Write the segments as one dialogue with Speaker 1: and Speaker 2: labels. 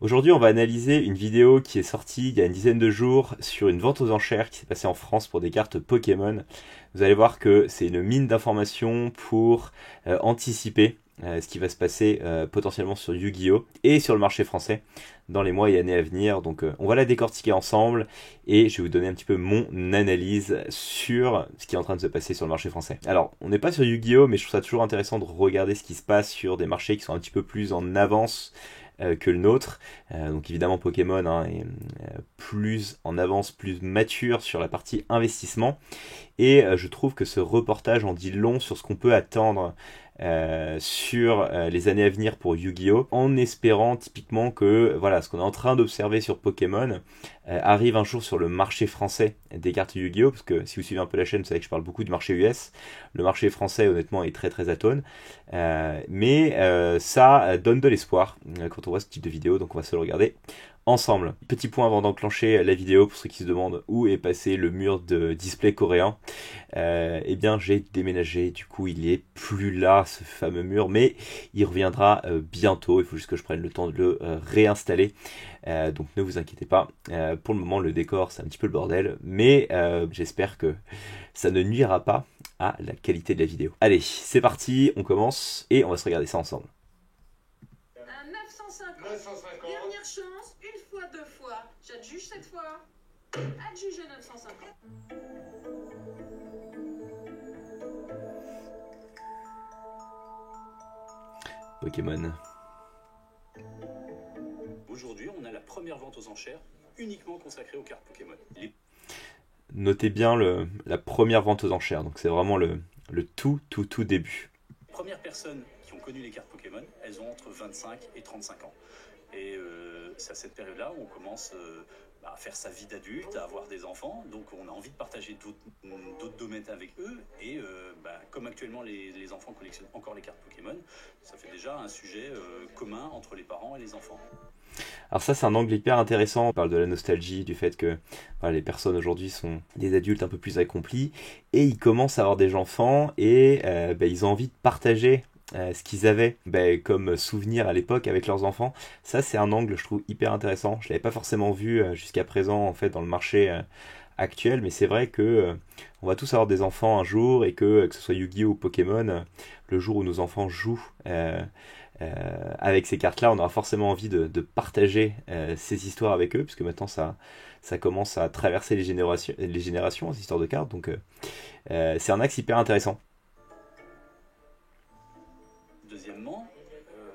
Speaker 1: Aujourd'hui, on va analyser une vidéo qui est sortie il y a une dizaine de jours sur une vente aux enchères qui s'est passée en France pour des cartes Pokémon. Vous allez voir que c'est une mine d'informations pour anticiper ce qui va se passer potentiellement sur Yu-Gi-Oh! Et sur le marché français dans les mois et années à venir. Donc on va la décortiquer ensemble et je vais vous donner un petit peu mon analyse sur ce qui est en train de se passer sur le marché français. Alors, on n'est pas sur Yu-Gi-Oh! Mais je trouve ça toujours intéressant de regarder ce qui se passe sur des marchés qui sont un petit peu plus en avance que le nôtre. Donc évidemment Pokémon est plus en avance, plus mature sur la partie investissement. Et je trouve que ce reportage en dit long sur ce qu'on peut attendre sur les années à venir pour Yu-Gi-Oh! En espérant typiquement que voilà, ce qu'on est en train d'observer sur Pokémon arrive un jour sur le marché français des cartes Yu-Gi-Oh! Parce que si vous suivez un peu la chaîne, vous savez que je parle beaucoup du marché US. Le marché français, honnêtement, est très très atone. Mais ça donne de l'espoir quand on voit ce type de vidéo, donc on va se le regarder ensemble. Petit point avant d'enclencher la vidéo, pour ceux qui se demandent où est passé le mur de display coréen. Eh bien j'ai déménagé, du coup il est plus là ce fameux mur, mais il reviendra bientôt, il faut juste que je prenne le temps de le réinstaller. Donc ne vous inquiétez pas, pour le moment le décor c'est un petit peu le bordel, mais j'espère que ça ne nuira pas à la qualité de la vidéo. Allez, c'est parti, on commence et on va se regarder ça ensemble.
Speaker 2: Un 950. Dernière chance, une fois, deux fois. J'adjuge cette fois. Adjuge à 950.
Speaker 1: Pokémon.
Speaker 3: Aujourd'hui, on a la première vente aux enchères uniquement consacrée aux cartes Pokémon.
Speaker 1: Notez bien la première vente aux enchères, donc c'est vraiment le tout début.
Speaker 3: Les premières personnes qui ont connu les cartes Pokémon, elles ont entre 25 et 35 ans. Et c'est à cette période-là où on commence à faire sa vie d'adulte, à avoir des enfants. Donc on a envie de partager d'autres domaines avec eux. Et comme actuellement les enfants collectionnent encore les cartes Pokémon, ça fait déjà un sujet commun entre les parents et les enfants.
Speaker 1: Alors ça c'est un angle hyper intéressant, on parle de la nostalgie, du fait que voilà, les personnes aujourd'hui sont des adultes un peu plus accomplis et ils commencent à avoir des enfants et ils ont envie de partager ce qu'ils avaient comme souvenir à l'époque avec leurs enfants. Ça c'est un angle je trouve hyper intéressant, je l'avais pas forcément vu jusqu'à présent en fait dans le marché actuel, mais c'est vrai que on va tous avoir des enfants un jour et que ce soit Yu-Gi-Oh! Ou Pokémon, le jour où nos enfants jouent avec ces cartes-là, on aura forcément envie de partager ces histoires avec eux, puisque maintenant ça commence à traverser les générations, ces histoires de cartes, donc c'est un axe hyper intéressant.
Speaker 3: Deuxièmement,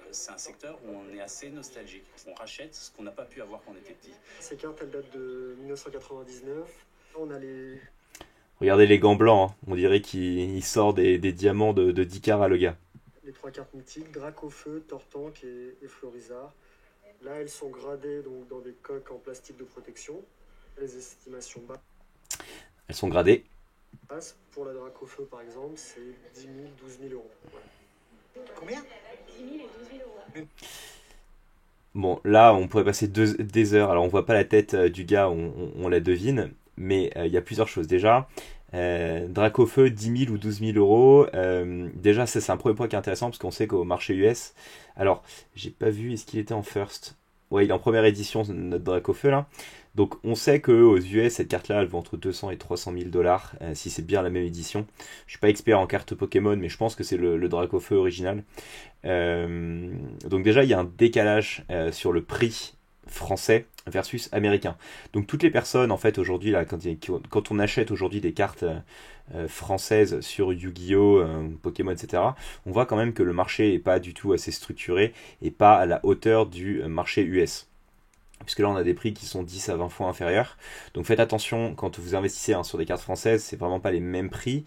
Speaker 3: c'est un secteur où on est assez nostalgique. On rachète ce qu'on n'a pas pu avoir quand on était petit.
Speaker 4: Ces cartes, elles datent de 1999. On a les...
Speaker 1: Regardez les gants blancs, hein. On dirait qu'il sort des diamants de 10 carats le gars.
Speaker 4: Les trois cartes mythiques, Dracofeu, Tortank et Florizard. Là, elles sont gradées donc, dans des coques en plastique de protection. Les estimations
Speaker 1: Elles sont gradées.
Speaker 4: basses. Pour la Dracofeu, par exemple, c'est 10 000, 12 000 euros. Ouais.
Speaker 5: Combien?
Speaker 2: 10 000 et 12 000 euros.
Speaker 1: Bon, là, on pourrait passer des heures. Alors, on voit pas la tête du gars, on la devine. Mais il y a plusieurs choses. Déjà, Dracofeu, 10 000 ou 12 000 euros. Déjà, ça, c'est un premier point qui est intéressant parce qu'on sait qu'au marché US... Alors, j'ai pas vu, est-ce qu'il était en first? Ouais, il est en première édition, notre Dracofeu, là. Donc, on sait qu'aux US, cette carte-là, elle vaut entre 200 et 300 000 dollars, si c'est bien la même édition. Je suis pas expert en cartes Pokémon, mais je pense que c'est le Dracofeu original. Donc déjà, il y a un décalage sur le prix français versus américain. Donc toutes les personnes, en fait, aujourd'hui, là, quand on achète aujourd'hui des cartes françaises sur Yu-Gi-Oh!, Pokémon, etc., on voit quand même que le marché est pas du tout assez structuré et pas à la hauteur du marché US. Puisque là on a des prix qui sont 10 à 20 fois inférieurs. Donc faites attention quand vous investissez sur des cartes françaises, c'est vraiment pas les mêmes prix.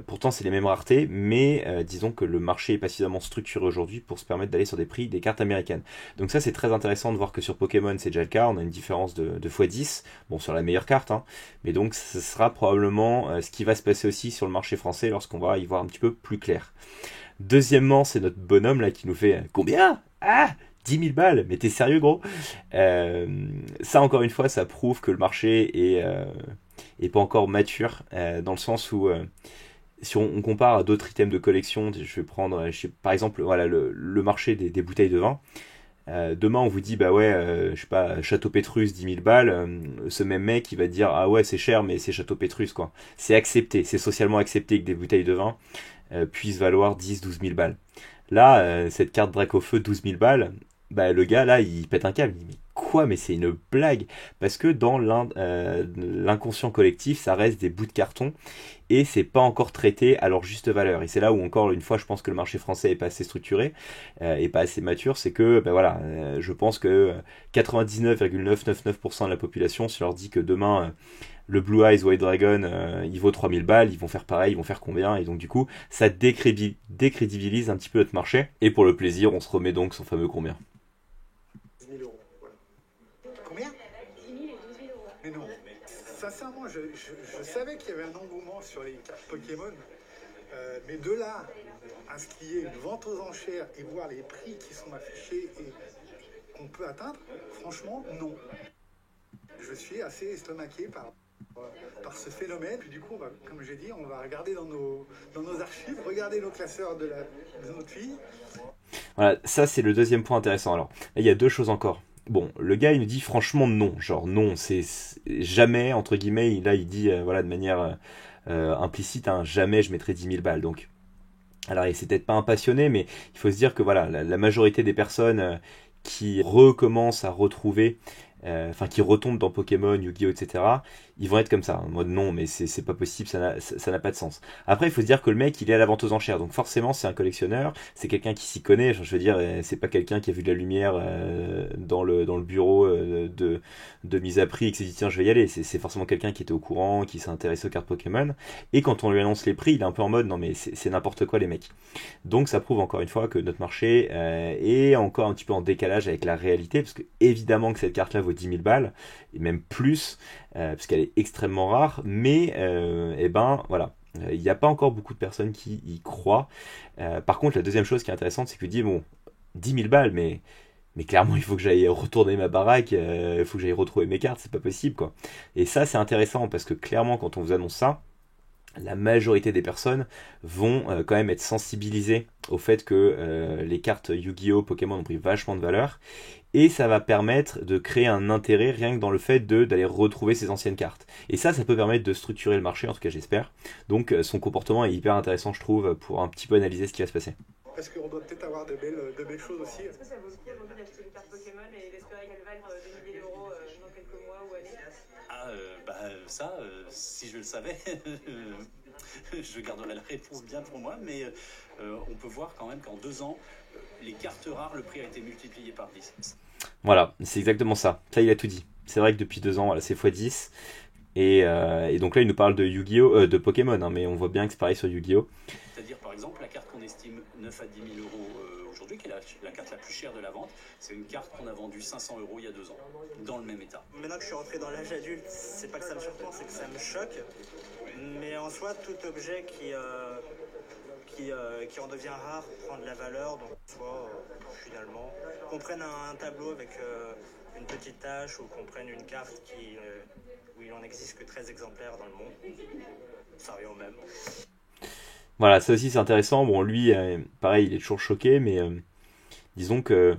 Speaker 1: Pourtant c'est les mêmes raretés, mais disons que le marché est pas suffisamment structuré aujourd'hui pour se permettre d'aller sur des prix des cartes américaines. Donc ça c'est très intéressant de voir que sur Pokémon c'est déjà le cas, on a une différence de x10, bon sur la meilleure carte, hein, mais donc ce sera probablement ce qui va se passer aussi sur le marché français lorsqu'on va y voir un petit peu plus clair. Deuxièmement, c'est notre bonhomme là qui nous fait combien? Ah, 10 000 balles, mais t'es sérieux gros? Ça encore une fois, ça prouve que le marché est pas encore mature, dans le sens où si on compare à d'autres items de collection, je vais prendre par exemple voilà, le marché des bouteilles de vin. Demain on vous dit bah ouais je sais pas, Château Pétrus 10 000 balles, ce même mec il va dire ah ouais c'est cher mais c'est Château Pétrus quoi. C'est accepté, c'est socialement accepté que des bouteilles de vin puissent valoir 10-12 000 balles. Là cette carte Dracofeu 12 000 balles, bah le gars là il pète un câble, il dit mais quoi, mais c'est une blague, parce que dans l'inconscient collectif ça reste des bouts de carton et c'est pas encore traité à leur juste valeur. Et c'est là où encore une fois je pense que le marché français est pas assez structuré et pas assez mature. C'est que ben voilà, je pense que 99,999% de la population, si on leur dit que demain le Blue Eyes White Dragon il vaut 3000 balles, ils vont faire pareil, ils vont faire combien? Et donc du coup ça décrédibilise un petit peu notre marché, et pour le plaisir on se remet donc son fameux combien.
Speaker 4: 10 000 euros. Voilà.
Speaker 5: Combien?
Speaker 2: 10 000 et 12 000 euros.
Speaker 5: Mais non, sincèrement, je savais qu'il y avait un engouement sur les cartes Pokémon, mais de là à ce qu'il y ait une vente aux enchères et voir les prix qui sont affichés et qu'on peut atteindre, franchement, non. Je suis assez estomaqué par ce phénomène. Puis du coup, comme j'ai dit, on va regarder dans nos archives, regarder nos classeurs de notre fille.
Speaker 1: Voilà, ça c'est le deuxième point intéressant. Alors, là, il y a deux choses encore. Bon, le gars il nous dit franchement non, genre non, c'est jamais, entre guillemets, il dit voilà de manière implicite, hein, jamais je mettrai 10 000 balles. Donc, alors c'est peut-être pas un passionné, mais il faut se dire que voilà, la majorité des personnes qui recommencent à retrouver, qui retombent dans Pokémon, Yu-Gi-Oh, etc., ils vont être comme ça, en mode non, mais c'est pas possible, ça n'a pas de sens. Après, il faut se dire que le mec, il est à la vente aux enchères, donc forcément, c'est un collectionneur, c'est quelqu'un qui s'y connaît, je veux dire, c'est pas quelqu'un qui a vu de la lumière dans le bureau de mise à prix et qui s'est dit, tiens, je vais y aller. C'est forcément quelqu'un qui était au courant, qui s'est intéressé aux cartes Pokémon, et quand on lui annonce les prix, il est un peu en mode, non, mais c'est n'importe quoi, les mecs. Donc, ça prouve encore une fois que notre marché est encore un petit peu en décalage avec la réalité, parce que évidemment que cette carte-là vaut 10 000 balles, et même plus, parce qu'elle est extrêmement rare, mais voilà, il n'y a pas encore beaucoup de personnes qui y croient. Par contre, la deuxième chose qui est intéressante, c'est que dit bon, 10 000 balles, mais clairement, il faut que j'aille retourner ma baraque, il faut que j'aille retrouver mes cartes, c'est pas possible quoi. Et ça, c'est intéressant parce que clairement, quand on vous annonce ça, la majorité des personnes vont quand même être sensibilisées au fait que les cartes Yu-Gi-Oh, Pokémon ont pris vachement de valeur, et ça va permettre de créer un intérêt rien que dans le fait d'aller retrouver ses anciennes cartes. Et ça peut permettre de structurer le marché, en tout cas j'espère. Donc son comportement est hyper intéressant, je trouve, pour un petit peu analyser ce qui va se passer.
Speaker 5: Parce qu'on doit peut-être avoir de belles choses aussi.
Speaker 2: Est-ce que ça vaut le coup aujourd'hui d'acheter une carte Pokémon et d'espérer qu'elle vaille des milliers d'euros dans quelques mois ou années?
Speaker 3: Si je le savais, je garderais la réponse bien pour moi, mais on peut voir quand même qu'en 2 ans, les cartes rares, le prix a été multiplié par 10.
Speaker 1: Voilà, c'est exactement ça. Ça, il a tout dit. C'est vrai que depuis 2 ans, voilà, c'est x10. Et donc là, il nous parle de Yu-Gi-Oh, de Pokémon, hein, mais on voit bien que c'est pareil sur Yu-Gi-Oh.
Speaker 3: C'est-à-dire, par exemple, la carte qu'on estime 9 à 10 000 euros aujourd'hui, qui est la carte la plus chère de la vente, c'est une carte qu'on a vendue 500 euros il y a 2 ans, dans le même état.
Speaker 6: Maintenant que je suis rentré dans l'âge adulte, c'est pas que ça me surprend, c'est que ça me choque. Mais en soi, tout objet qui en devient rare prend de la valeur. Donc, soit finalement, qu'on prenne un tableau avec une petite tache ou qu'on prenne une carte où il en existe que 13 exemplaires dans le monde, ça revient au même.
Speaker 1: Voilà, ça aussi c'est intéressant. Bon, lui, pareil, il est toujours choqué, mais disons que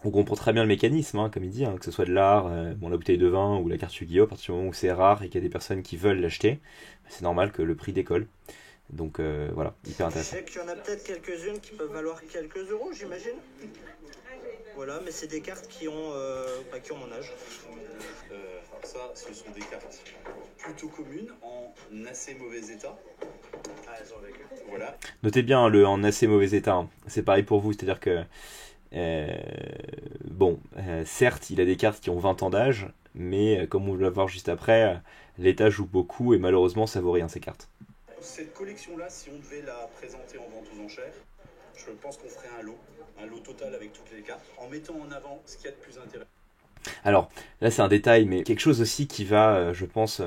Speaker 1: on comprend très bien le mécanisme, hein, comme il dit, hein, que ce soit de l'art, la bouteille de vin ou la carte Yu-Gi-Oh, à partir du moment où c'est rare et qu'il y a des personnes qui veulent l'acheter, c'est normal que le prix décolle. Donc voilà, hyper intéressant.
Speaker 6: Je sais qu'il y en a peut-être quelques-unes qui peuvent valoir quelques euros, j'imagine. Voilà, mais c'est des cartes qui ont mon âge.
Speaker 3: Ça, ce sont des cartes plutôt communes, en assez mauvais état.
Speaker 6: Ah, elles ont vécu.
Speaker 3: Voilà.
Speaker 1: Notez bien le en assez mauvais état, hein. C'est pareil pour vous, c'est-à-dire que certes, il a des cartes qui ont 20 ans d'âge, mais comme on va le voir juste après, l'état joue beaucoup et malheureusement ça vaut rien ces cartes.
Speaker 3: Cette collection-là, si on devait la présenter en vente aux enchères, je pense qu'on ferait un lot total avec toutes les cartes, en mettant en avant ce qu'il y a de plus intéressant.
Speaker 1: Alors, là c'est un détail, mais quelque chose aussi qui va, je pense,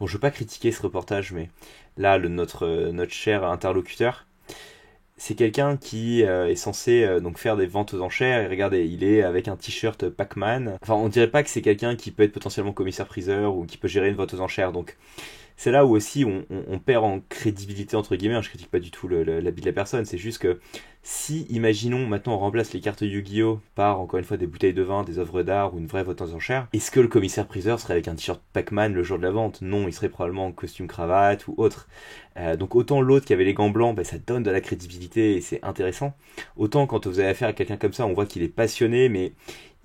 Speaker 1: je veux pas critiquer ce reportage, mais là, notre cher interlocuteur, c'est quelqu'un qui est censé donc faire des ventes aux enchères, et regardez, il est avec un t-shirt Pac-Man. Enfin, on dirait pas que c'est quelqu'un qui peut être potentiellement commissaire-priseur ou qui peut gérer une vente aux enchères, donc c'est là où aussi on perd en crédibilité entre guillemets. Je critique pas du tout l'habit de la personne, c'est juste que si, imaginons, maintenant on remplace les cartes Yu-Gi-Oh par encore une fois des bouteilles de vin, des œuvres d'art ou une vraie vente aux enchères, est-ce que le commissaire-priseur serait avec un t-shirt Pac-Man le jour de la vente? Non, il serait probablement en costume cravate ou autre. Donc autant l'autre qui avait les gants blancs, ça donne de la crédibilité et c'est intéressant. Autant quand vous avez affaire à quelqu'un comme ça, on voit qu'il est passionné, mais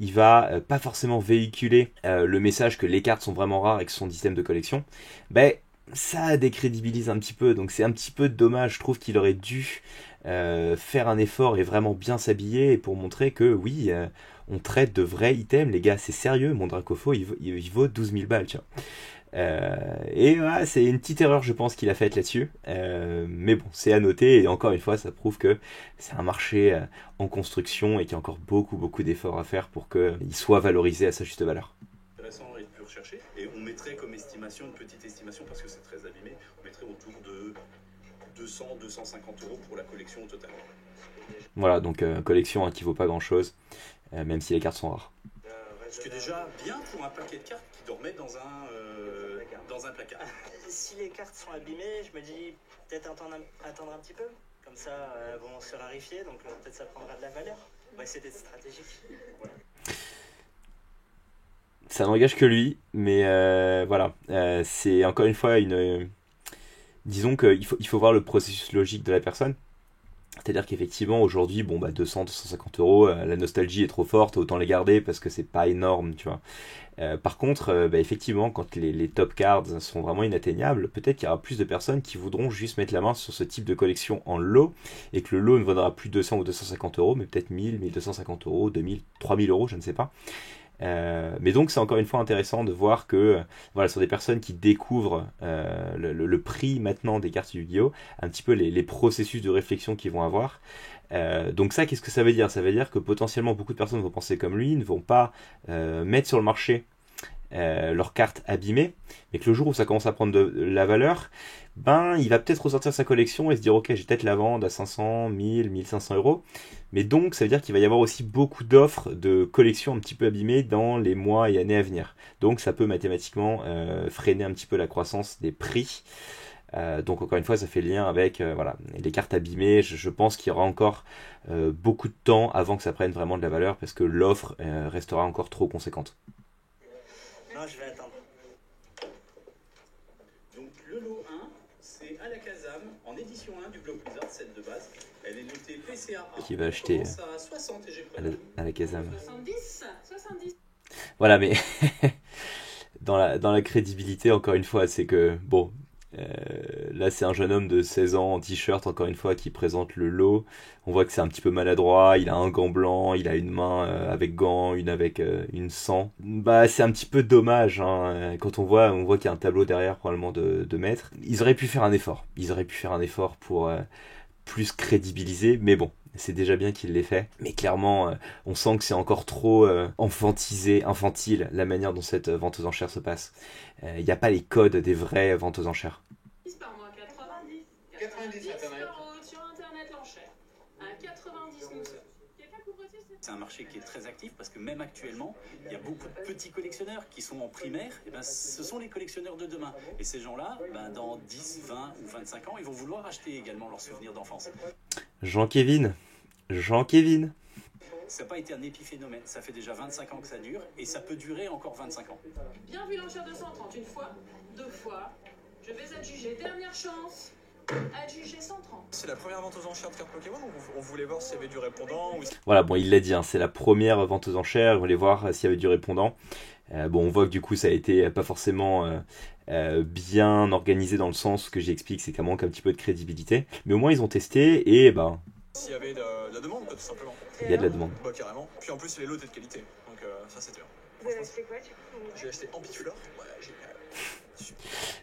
Speaker 1: il va pas forcément véhiculer le message que les cartes sont vraiment rares et que ce sont des systèmes de collection. Ça décrédibilise un petit peu, donc c'est un petit peu dommage. Je trouve qu'il aurait dû faire un effort et vraiment bien s'habiller pour montrer que oui, on traite de vrais items, les gars, c'est sérieux. Mon Dracofo il vaut 12 000 balles, tu vois. Et voilà, c'est une petite erreur, je pense, qu'il a faite là-dessus. Mais bon, c'est à noter. Et encore une fois, ça prouve que c'est un marché en construction et qu'il y a encore beaucoup d'efforts à faire pour qu'il soit valorisé à sa juste valeur.
Speaker 3: Intéressant et plus recherché. Et on mettrait comme estimation, une petite estimation, parce que c'est très abîmé, on mettrait autour de 200-250 euros pour la collection au total.
Speaker 1: Voilà, donc collection qui vaut pas grand-chose, même si les cartes sont rares.
Speaker 3: Ce qui est déjà bien pour un paquet de cartes qui dormait dans un placard.
Speaker 6: Si les cartes sont abîmées, je me dis peut-être attendre un petit peu. Comme ça, elles vont se raréfier, donc peut-être ça prendra de la valeur. On va essayer d'être stratégique. Voilà.
Speaker 1: Ça n'engage que lui, mais voilà, c'est encore une fois disons qu'il faut voir le processus logique de la personne. C'est-à-dire qu'effectivement, aujourd'hui, 200-250 euros, la nostalgie est trop forte, autant les garder parce que c'est pas énorme, tu vois. Par contre, effectivement, quand les top cards sont vraiment inatteignables, peut-être qu'il y aura plus de personnes qui voudront juste mettre la main sur ce type de collection en lot, et que le lot ne vaudra plus 200 ou 250 euros, mais peut-être 1000, 1250 euros, 2000, 3000 euros, je ne sais pas. Mais donc c'est encore une fois intéressant de voir que voilà, ce sont des personnes qui découvrent le prix maintenant des cartes Yu-Gi-Oh, un petit peu les processus de réflexion qu'ils vont avoir. Donc ça, qu'est-ce que ça veut dire? Ça veut dire que potentiellement beaucoup de personnes vont penser comme lui, ne vont pas mettre sur le marché leurs cartes abîmées, mais que le jour où ça commence à prendre de la valeur, il va peut-être ressortir sa collection et se dire ok, j'ai peut-être la vendre à 500, 1000, 1500 euros. Mais donc ça veut dire qu'il va y avoir aussi beaucoup d'offres de collections un petit peu abîmées dans les mois et années à venir. Donc ça peut mathématiquement freiner un petit peu la croissance des prix. Donc encore une fois, ça fait lien avec les cartes abîmées. Je pense qu'il y aura encore beaucoup de temps avant que ça prenne vraiment de la valeur parce que l'offre restera encore trop conséquente.
Speaker 6: Non, je vais attendre.
Speaker 3: Donc le lot 1, c'est à la Kazam, en édition 1 du bloc Blizzard, celle de base. Elle est notée PCA.
Speaker 1: Qui va acheter
Speaker 3: à 60 et j'ai pris
Speaker 1: à la Kazam.
Speaker 2: 70.
Speaker 1: Voilà, mais dans la crédibilité, encore une fois, c'est que là c'est un jeune homme de 16 ans en t-shirt, encore une fois, qui présente le lot. On voit que c'est un petit peu maladroit, il a un gant blanc, il a une main avec gant, une avec une sans. C'est un petit peu dommage, hein. Quand on voit qu'il y a un tableau derrière probablement de maître. Ils auraient pu faire un effort pour plus crédibiliser, mais bon, c'est déjà bien qu'il l'ait fait. Mais clairement, on sent que c'est encore trop infantile la manière dont cette vente aux enchères se passe. Il n'y a pas les codes des vraies ventes aux enchères.
Speaker 2: 10 par mois, 90.
Speaker 3: 90 Internet.
Speaker 2: Par euro sur Internet l'enchère. À 90 nous sommes. Quelqu'un couvre-t-il cette...
Speaker 3: C'est un marché qui est très actif parce que même actuellement, il y a beaucoup de petits collectionneurs qui sont en primaire. Et ce sont les collectionneurs de demain. Et ces gens-là, dans 10, 20 ou 25 ans, ils vont vouloir acheter également leurs souvenirs d'enfance.
Speaker 1: Jean-Kévin.
Speaker 3: Ça n'a pas été un épiphénomène. Ça fait déjà 25 ans que ça dure et ça peut durer encore 25 ans.
Speaker 2: Bien vu l'enchère de 130 une fois, deux fois. Je vais adjuger dernière chance. Adjuger 130.
Speaker 7: C'est la première vente aux enchères de cartes Pokémon ou on voulait voir s'il y avait du répondant ou...
Speaker 1: Voilà, il l'a dit, hein, c'est la première vente aux enchères, on voulait voir s'il y avait du répondant. On voit que du coup ça a été pas forcément bien organisé dans le sens que j'explique, c'est qu'il manque un petit peu de crédibilité. Mais au moins ils ont testé et
Speaker 7: s'il y avait de la demande, tout simplement.
Speaker 1: Il y a de la demande.
Speaker 7: Carrément. Puis en plus les lots étaient de qualité, donc ça c'était bien.
Speaker 8: Vous avez acheté quoi du coup?
Speaker 7: J'ai acheté Ampiflore. Ouais, génial.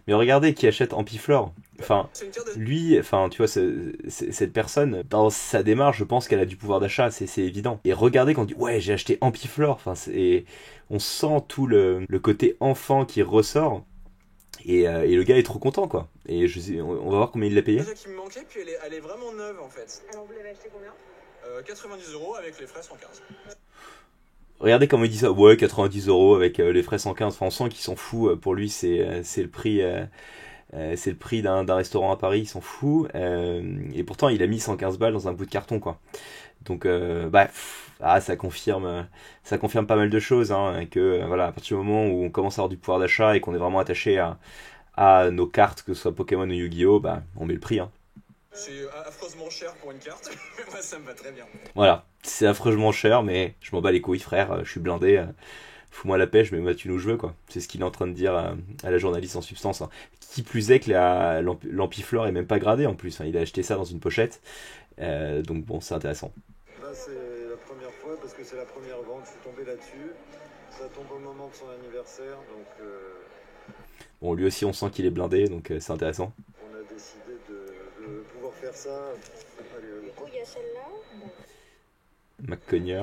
Speaker 1: Mais regardez qui achète Ampiflore. Enfin, lui, tu vois, cette personne, dans sa démarche, je pense qu'elle a du pouvoir d'achat, c'est évident. Et regardez quand on dit ouais, j'ai acheté Ampiflore. On sent tout le côté enfant qui ressort. Et le gars est trop content, quoi. Et on va voir combien il l'a payé.
Speaker 7: C'est ça qui me manquait, puis elle est vraiment neuve en fait.
Speaker 8: Alors vous l'avez acheté combien?
Speaker 7: 90 € avec les frais 115.
Speaker 1: Regardez comment il dit ça. Ouais, 90 € avec les frais 115. Enfin, on sent qu'il s'en fout. Pour lui, c'est le prix C'est le prix d'un restaurant à Paris, il s'en fout. Et pourtant, il a mis 115 balles dans un bout de carton, quoi. Donc, ça confirme pas mal de choses, hein, que voilà, à partir du moment où on commence à avoir du pouvoir d'achat et qu'on est vraiment attaché à nos cartes, que ce soit Pokémon ou Yu-Gi-Oh, on met le prix, hein.
Speaker 7: C'est affreusement cher pour une carte, mais moi ça me va très bien.
Speaker 1: Voilà, c'est affreusement cher, mais je m'en bats les couilles, frère, je suis blindé. Fous-moi la pêche, mais moi tu nous joues, quoi. C'est ce qu'il est en train de dire à la journaliste en substance, hein. Qui plus est que l'Ampiflore est même pas gradé en plus, hein. Il a acheté ça dans une pochette. Donc bon, c'est intéressant.
Speaker 4: Là, c'est la première fois parce que c'est la première vente. Je suis tombé là-dessus. Ça tombe au moment de son anniversaire, donc
Speaker 1: Bon, lui aussi, on sent qu'il est blindé, donc c'est intéressant.
Speaker 4: on a décidé de pouvoir faire ça. Allez,
Speaker 8: Du coup, il y a celle-là.
Speaker 1: McConnier.
Speaker 8: Et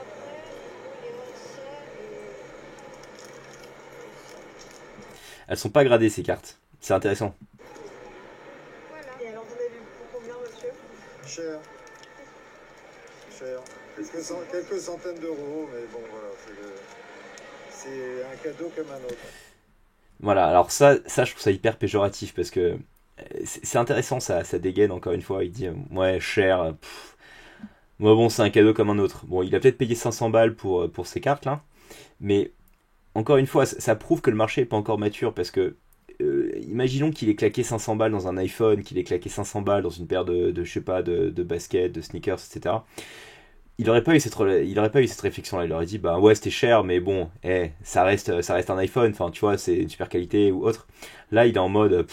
Speaker 8: après, il y a ça
Speaker 1: Elles sont pas gradées, ces cartes. C'est intéressant.
Speaker 8: voilà. Et alors, vous avez vu pour combien, monsieur?
Speaker 4: cher. Cher. Quelques centaines d'euros, mais bon, voilà. C'est un cadeau comme un autre.
Speaker 1: Voilà, alors ça je trouve ça hyper péjoratif, parce que c'est intéressant, ça dégaine encore une fois. Il dit, ouais, cher, moi bon, c'est un cadeau comme un autre. Bon, il a peut-être payé 500 balles pour ces cartes là, mais encore une fois, ça prouve que le marché est pas encore mature, parce que imaginons qu'il ait claqué 500 balles dans un iPhone, qu'il ait claqué 500 balles dans une paire je sais pas, de baskets, de sneakers, etc. Il aurait pas eu cette réflexion là. Il aurait dit, bah ouais, c'était cher, mais bon, ça reste un iPhone, enfin tu vois, c'est une super qualité ou autre. Là, il est en mode,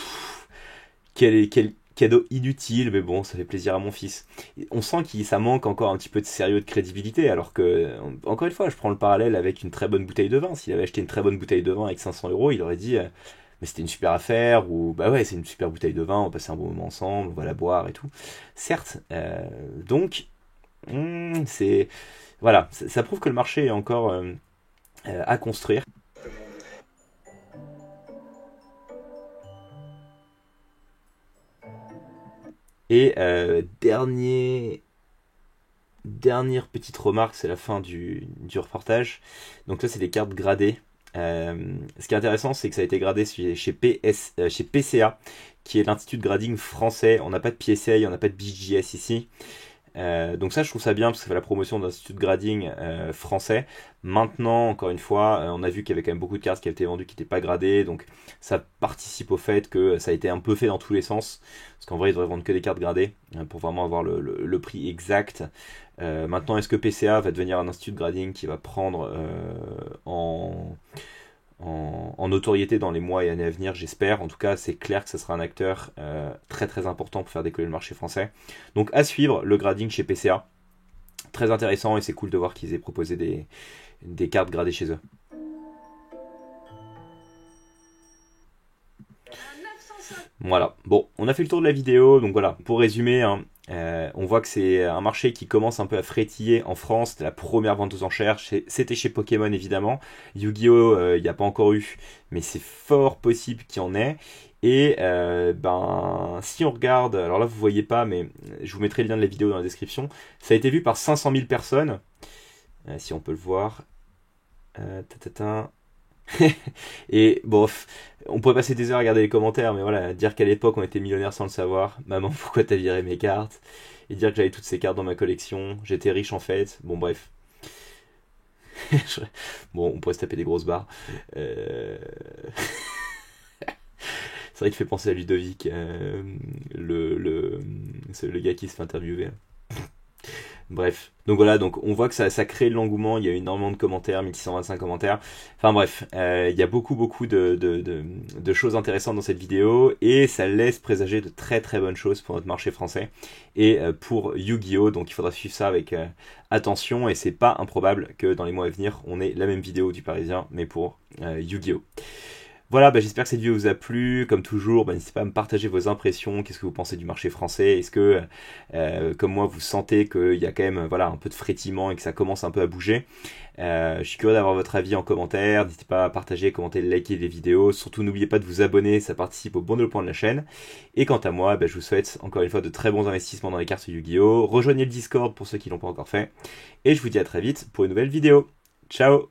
Speaker 1: quel cadeau inutile, mais bon, ça fait plaisir à mon fils. On sent ça manque encore un petit peu de sérieux, de crédibilité, alors que, encore une fois, je prends le parallèle avec une très bonne bouteille de vin. S'il avait acheté une très bonne bouteille de vin avec 500 euros, il aurait dit, mais c'était une super affaire, ou bah ouais, c'est une super bouteille de vin, on va passer un bon moment ensemble, on va la boire et tout. Certes, donc, voilà, ça prouve que le marché est encore à construire. Et dernière petite remarque, c'est la fin du reportage. Donc là, c'est des cartes gradées. Ce qui est intéressant, c'est que ça a été gradé chez PCA, qui est l'Institut de Grading français. On n'a pas de PSA, on n'a pas de BGS ici. Donc ça, je trouve ça bien, parce que ça fait la promotion d'un institut de grading français. Maintenant, encore une fois, on a vu qu'il y avait quand même beaucoup de cartes qui avaient été vendues qui n'étaient pas gradées, donc ça participe au fait que ça a été un peu fait dans tous les sens, parce qu'en vrai, ils devraient vendre que des cartes gradées pour vraiment avoir le prix exact. Maintenant, est-ce que PCA va devenir un institut de grading qui va prendre en notoriété dans les mois et années à venir, j'espère. En tout cas, c'est clair que ce sera un acteur très très important pour faire décoller le marché français. Donc à suivre, le grading chez PCA. Très intéressant, et c'est cool de voir qu'ils aient proposé des cartes gradées chez eux. Voilà, bon, on a fait le tour de la vidéo, donc voilà, pour résumer, hein, on voit que c'est un marché qui commence un peu à frétiller en France. C'était la première vente aux enchères, c'était chez Pokémon évidemment. Yu-Gi-Oh, il n'y a pas encore eu, mais c'est fort possible qu'il y en ait. Et si on regarde, alors là vous voyez pas, mais je vous mettrai le lien de la vidéo dans la description. Ça a été vu par 500 000 personnes, si on peut le voir. Et bon, on pourrait passer des heures à regarder les commentaires, mais voilà, dire qu'à l'époque on était millionnaire sans le savoir, maman pourquoi t'as viré mes cartes, et dire que j'avais toutes ces cartes dans ma collection, j'étais riche en fait, bon bref. Bon, on pourrait se taper des grosses barres. C'est vrai qu'il fait penser à Ludovic, c'est le gars qui se fait interviewer. Bref, donc voilà, donc on voit que ça crée de l'engouement. Il y a eu énormément de commentaires, 1625 commentaires. Enfin bref, il y a beaucoup de choses intéressantes dans cette vidéo, et ça laisse présager de très très bonnes choses pour notre marché français et pour Yu-Gi-Oh! Donc il faudra suivre ça avec attention, et c'est pas improbable que dans les mois à venir on ait la même vidéo du Parisien, mais pour Yu-Gi-Oh! Voilà, j'espère que cette vidéo vous a plu. Comme toujours, n'hésitez pas à me partager vos impressions. Qu'est-ce que vous pensez du marché français? Est-ce que, comme moi, vous sentez qu'il y a quand même un peu de frétillement et que ça commence un peu à bouger? Je suis curieux d'avoir votre avis en commentaire. N'hésitez pas à partager, commenter, liker les vidéos. Surtout, n'oubliez pas de vous abonner, ça participe au bon développement de la chaîne. Et quant à moi, je vous souhaite encore une fois de très bons investissements dans les cartes Yu-Gi-Oh! Rejoignez le Discord pour ceux qui ne l'ont pas encore fait. Et je vous dis à très vite pour une nouvelle vidéo. Ciao!